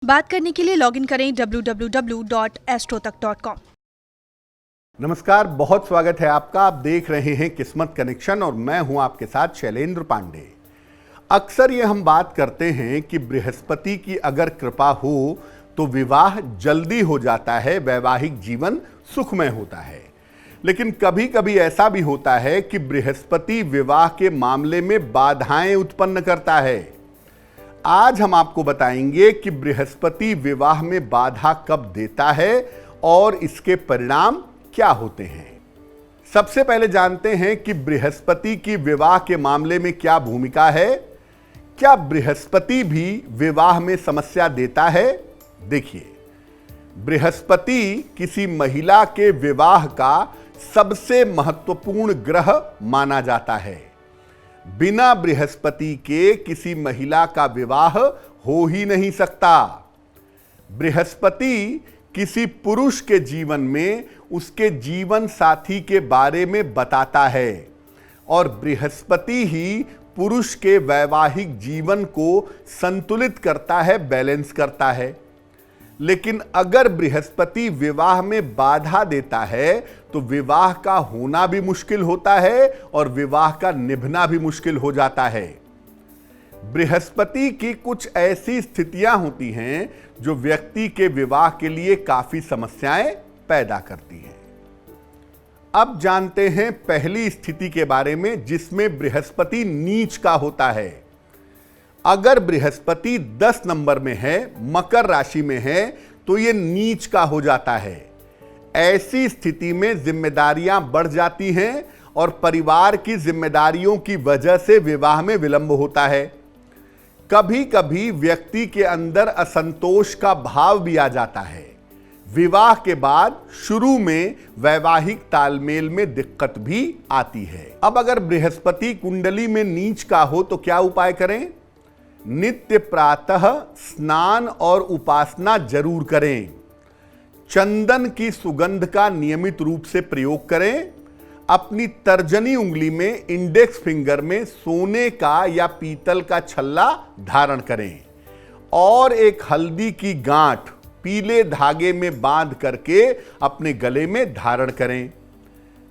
बात करने के लिए लॉगिन करें www.astrotak.com। नमस्कार, बहुत स्वागत है आपका। आप देख रहे हैं किस्मत कनेक्शन और मैं हूं आपके साथ शैलेंद्र पांडे। अक्सर ये हम बात करते हैं कि बृहस्पति की अगर कृपा हो तो विवाह जल्दी हो जाता है, वैवाहिक जीवन सुखमय होता है। लेकिन कभी कभी ऐसा भी होता है कि बृहस्पति विवाह के मामले में बाधाएं उत्पन्न करता है। आज हम आपको बताएंगे कि बृहस्पति विवाह में बाधा कब देता है और इसके परिणाम क्या होते हैं। सबसे पहले जानते हैं कि बृहस्पति की विवाह के मामले में क्या भूमिका है। क्या बृहस्पति भी विवाह में समस्या देता है? देखिए, बृहस्पति किसी महिला के विवाह का सबसे महत्वपूर्ण ग्रह माना जाता है। बिना बृहस्पति के किसी महिला का विवाह हो ही नहीं सकता। बृहस्पति किसी पुरुष के जीवन में उसके जीवन साथी के बारे में बताता है और बृहस्पति ही पुरुष के वैवाहिक जीवन को संतुलित करता है, बैलेंस करता है। लेकिन अगर बृहस्पति विवाह में बाधा देता है तो विवाह का होना भी मुश्किल होता है और विवाह का निभना भी मुश्किल हो जाता है। बृहस्पति की कुछ ऐसी स्थितियां होती हैं जो व्यक्ति के विवाह के लिए काफी समस्याएं पैदा करती हैं। अब जानते हैं पहली स्थिति के बारे में, जिसमें बृहस्पति नीच का होता है। अगर बृहस्पति 10 नंबर में है, मकर राशि में है, तो यह नीच का हो जाता है। ऐसी स्थिति में जिम्मेदारियां बढ़ जाती हैं और परिवार की जिम्मेदारियों की वजह से विवाह में विलंब होता है। कभी कभी व्यक्ति के अंदर असंतोष का भाव भी आ जाता है। विवाह के बाद शुरू में वैवाहिक तालमेल में दिक्कत भी आती है। अब अगर बृहस्पति कुंडली में नीच का हो तो क्या उपाय करें? नित्य प्रातः स्नान और उपासना जरूर करें। चंदन की सुगंध का नियमित रूप से प्रयोग करें। अपनी तर्जनी उंगली में, इंडेक्स फिंगर में सोने का या पीतल का छल्ला धारण करें और एक हल्दी की गांठ पीले धागे में बांध करके अपने गले में धारण करें।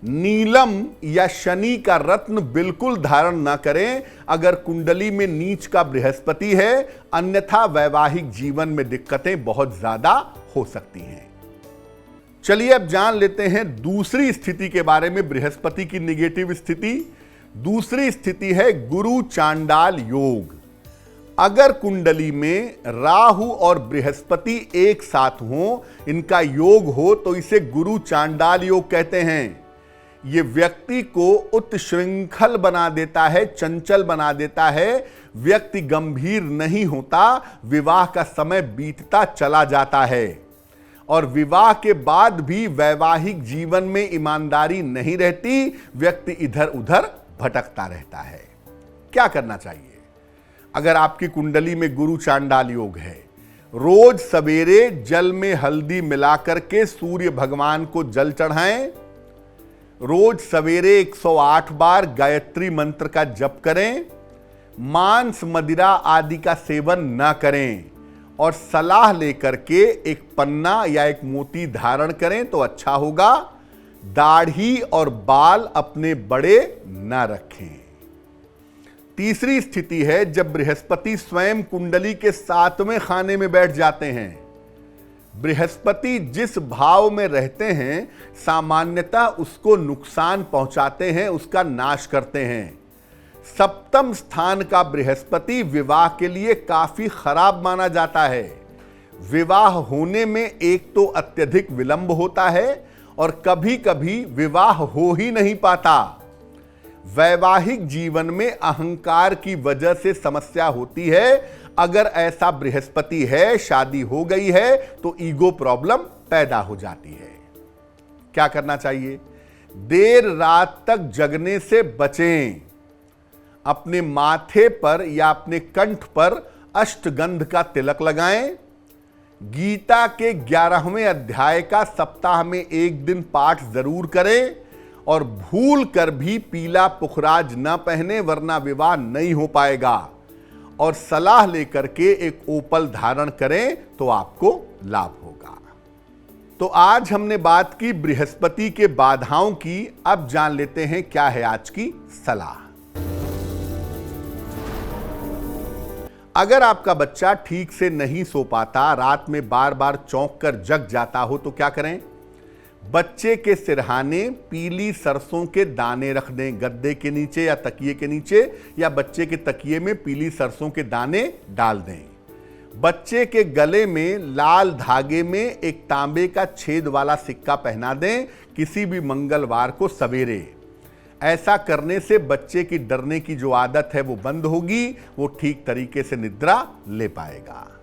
नीलम या शनि का रत्न बिल्कुल धारण न करें अगर कुंडली में नीच का बृहस्पति है, अन्यथा वैवाहिक जीवन में दिक्कतें बहुत ज्यादा हो सकती हैं। चलिए अब जान लेते हैं दूसरी स्थिति के बारे में, बृहस्पति की निगेटिव स्थिति। दूसरी स्थिति है गुरु चांडाल योग। अगर कुंडली में राहु और बृहस्पति एक साथ हो, इनका योग हो, तो इसे गुरु चांडाल योग कहते हैं। यह व्यक्ति को उत्श्रृंखल बना देता है, चंचल बना देता है। व्यक्ति गंभीर नहीं होता, विवाह का समय बीतता चला जाता है और विवाह के बाद भी वैवाहिक जीवन में ईमानदारी नहीं रहती। व्यक्ति इधर उधर भटकता रहता है। क्या करना चाहिए? अगर आपकी कुंडली में गुरु चांडाल योग है, रोज सवेरे जल में हल्दी मिलाकर के सूर्य भगवान को जल चढ़ाएं। रोज सवेरे 108 बार गायत्री मंत्र का जप करें। मांस, मदिरा आदि का सेवन न करें और सलाह लेकर के एक पन्ना या एक मोती धारण करें तो अच्छा होगा। दाढ़ी और बाल अपने बड़े न रखें। तीसरी स्थिति है जब बृहस्पति स्वयं कुंडली के 7वें खाने में बैठ जाते हैं। बृहस्पति जिस भाव में रहते हैं, सामान्यतः उसको नुकसान पहुंचाते हैं, उसका नाश करते हैं। सप्तम स्थान का बृहस्पति विवाह के लिए काफी खराब माना जाता है। विवाह होने में एक तो अत्यधिक विलंब होता है और कभी कभी विवाह हो ही नहीं पाता। वैवाहिक जीवन में अहंकार की वजह से समस्या होती है। अगर ऐसा बृहस्पति है, शादी हो गई है, तो ईगो प्रॉब्लम पैदा हो जाती है। क्या करना चाहिए? देर रात तक जगने से बचें। अपने माथे पर या अपने कंठ पर अष्टगंध का तिलक लगाएं। गीता के 11वें अध्याय का सप्ताह में एक दिन पाठ जरूर करें और भूल कर भी पीला पुखराज न पहने, वरना विवाह नहीं हो पाएगा। और सलाह लेकर के एक ओपल धारण करें तो आपको लाभ होगा। तो आज हमने बात की बृहस्पति के बाधाओं की। अब जान लेते हैं क्या है आज की सलाह। अगर आपका बच्चा ठीक से नहीं सो पाता, रात में बार बार चौंक कर जग जाता हो तो क्या करें? बच्चे के सिरहाने पीली सरसों के दाने रख दें, गद्दे के नीचे या तकिए के नीचे, या बच्चे के तकिए में पीली सरसों के दाने डाल दें। बच्चे के गले में लाल धागे में एक तांबे का छेद वाला सिक्का पहना दें किसी भी मंगलवार को सवेरे। ऐसा करने से बच्चे की डरने की जो आदत है वो बंद होगी, वो ठीक तरीके से निद्रा ले पाएगा।